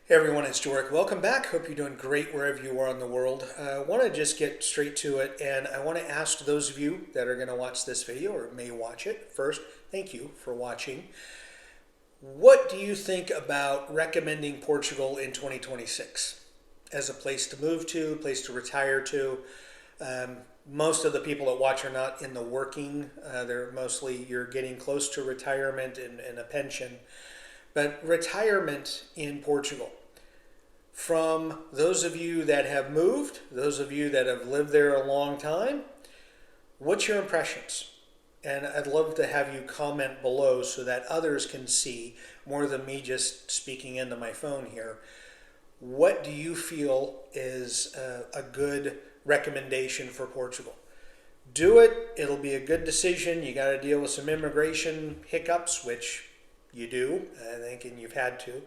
Hey everyone, it's Joric. Welcome back. Hope you're doing great wherever you are in the world. I want to just get straight to it, and I want to ask those of you that are going to watch this video or may watch it first, thank you for watching. What do you think about recommending Portugal in 2026 as a place to move to, a place to retire to? Most of the people that watch are not in the working. They're mostly you're getting close to retirement and a pension. But retirement in Portugal, from those of you that have moved, those of you that have lived there a long time, what's your impressions? And I'd love to have you comment below so that others can see, more than me just speaking into my phone here. What do you feel is a good recommendation for Portugal? Do it. It'll be a good decision. You got to deal with some immigration hiccups, which you do, I think, and you've had to.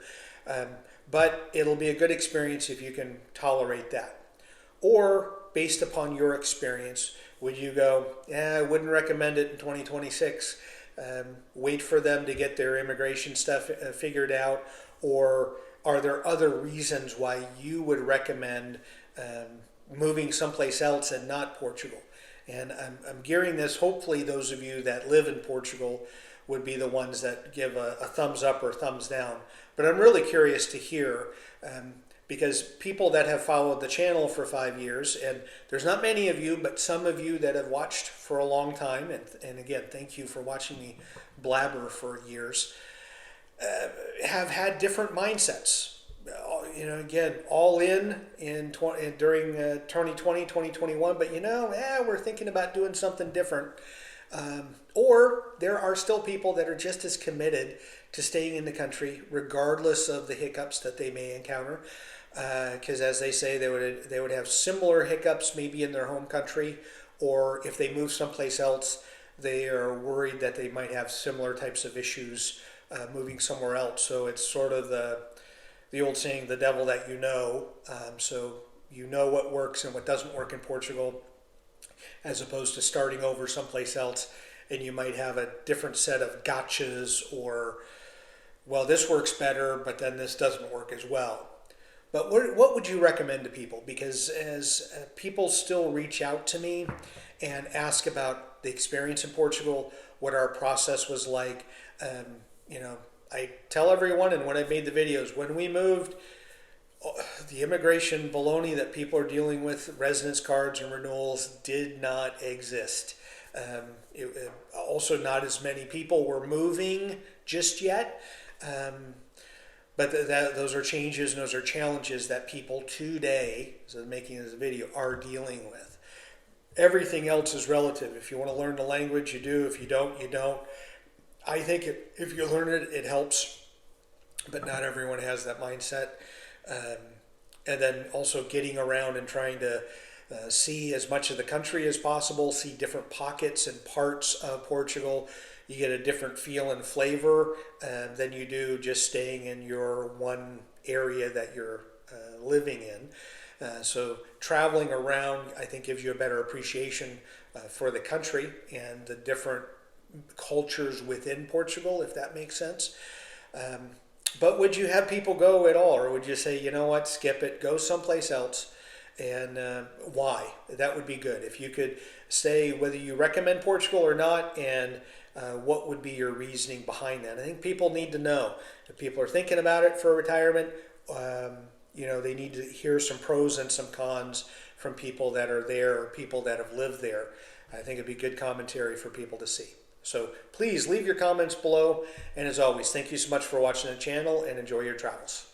But it'll be a good experience if you can tolerate that. Or, based upon your experience, would you go, I wouldn't recommend it in 2026. Wait for them to get their immigration stuff figured out. Or are there other reasons why you would recommend moving someplace else and not Portugal? And I'm gearing this, hopefully those of you that live in Portugal would be the ones that give a thumbs up or thumbs down. But I'm really curious to hear, because people that have followed the channel for 5 years, and there's not many of you, but some of you that have watched for a long time, and again, thank you for watching me blabber for years, have had different mindsets. Again, all in during 2020, 2021, but we're thinking about doing something different. Or there are still people that are just as committed to staying in the country, regardless of the hiccups that they may encounter. Because as they say, they would have similar hiccups maybe in their home country, or if they move someplace else, they are worried that they might have similar types of issues moving somewhere else. So it's sort of the old saying, the devil that you know. So you know what works and what doesn't work in Portugal, as opposed to starting over someplace else, and you might have a different set of gotchas, or, well, this works better, but then this doesn't work as well. But what would you recommend to people? Because as people still reach out to me and ask about the experience in Portugal, what our process was like, I tell everyone, and when I made the videos, when we moved, the immigration baloney that people are dealing with, residence cards and renewals, did not exist. Also, not as many people were moving just yet. But those are changes and those are challenges that people today, so making this video, are dealing with. Everything else is relative. If you want to learn the language, you do. If you don't, you don't. I think if you learn it, it helps. But not everyone has that mindset. And then also getting around and trying to see as much of the country as possible, see different pockets and parts of Portugal. You get a different feel and flavor than you do just staying in your one area that you're living in. So traveling around, I think, gives you a better appreciation for the country and the different cultures within Portugal, if that makes sense. But would you have people go at all, or would you say, you know what, skip it, go someplace else? And why? That would be good. If you could say whether you recommend Portugal or not, and what would be your reasoning behind that. I think people need to know. If people are thinking about it for retirement, they need to hear some pros and some cons from people that are there, or people that have lived there. I think it'd be good commentary for people to see. So please leave your comments below. And as always, thank you so much for watching the channel, and enjoy your travels.